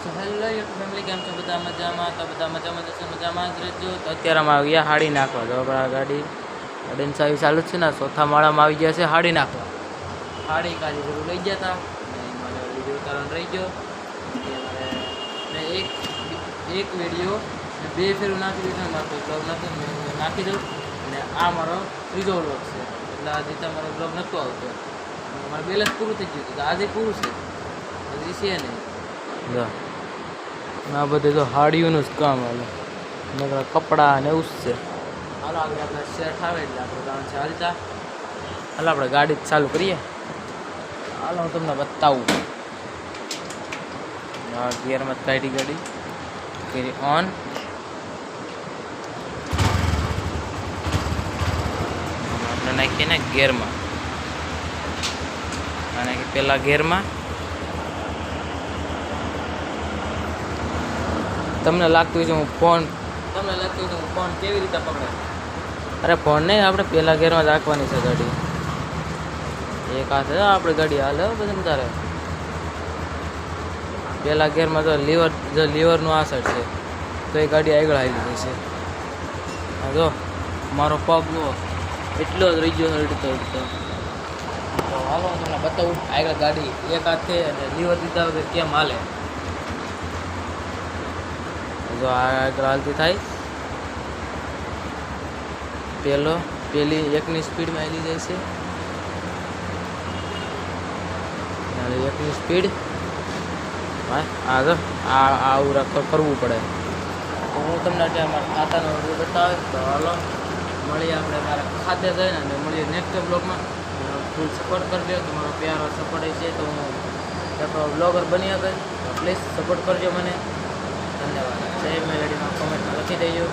તો hello YouTube family, કેમ છો? બધા મજામાં? તો બધા મજામાં જશે, મજામાં જ રહેજો. તો અત્યારે અમે આવી ગયા હાડી નાખવા. તો આપણા ગાડીની ચાવી ચાલુ જ છે ને, ચોથા માળામાં આવી ગયા છે હાડી નાખવા. હાડી કાઢી બધું લઈ ગયા હતા અને મારે વિડીયો ઉતારવાનો રહી ગયો. ને એક વિડીયો બે ફેરું નાખી દીધો. મારો બ્લોગ નથી, મેં નાખી દઉં. અને આ મારો ત્રીજો બ્લોગ છે, એટલે આ રીતે મારો બ્લોગ નહોતો આવતો. મારું બેલેન્સ પૂરું થઈ ગયું હતું, તો આજે પૂરું છે, હજી છે નહીં. આ બધું તો હાડીઓનું જ કામ આવે, કપડાં ને એવું જ છે. હાલો આગળ આપણે શેઠ આવે એટલે આપણે કારણ છે હાલતા. હાલો આપણે ગાડી ચાલુ કરીએ. હાલો હું તમને બતાવું. ગિયરમાં કાઢી ગાડી કરી ઓન. આપણે નાખીએ ને ગિયરમાં, અને પેલા ગિયરમાં. તમને લાગતું હોય છે હું ફોન કેવી રીતે પકડે? અરે ફોન નહીં, આપણે પહેલા ગેરમાં જ રાખવાની છે ગાડી. એક હાથે આપણે ગાડી હાલે બધું તારે. પહેલા ગેરમાં તો લીવરનું આ સાઈડ છે, તો એ ગાડી આગળ આવી ગઈ છે. જો મારો પગ જુઓ, એટલો જ રહી ગયો હલતો. તો હાલો હું તમને બતાવું આગળ ગાડી એક હાથે અને લીવર દીધા વગર કેમ હાલે. જો આગળ હાલતી થાય, પેલી એકની સ્પીડમાં આવી જાય છે, એકની સ્પીડ. આગળ આવું કરવું પડે. તો હું તમને અત્યારે મારા ખાતાનો વિડીયો બતાવે. તો હાલો મળીએ આપણે મારા ખાતે જઈને, અને મળીએ નેક્સ્ટ બ્લોગમાં. ફૂલ સપોર્ટ કરજો, તમારો પ્યારો સપોર્ટ છે તો હું એક બ્લોગર બની શકે. તો પ્લીઝ સપોર્ટ કરજો મને. ધન્યવાદ. જય મેલેડીમાં કોમેન્ટમાં લખી દેજો.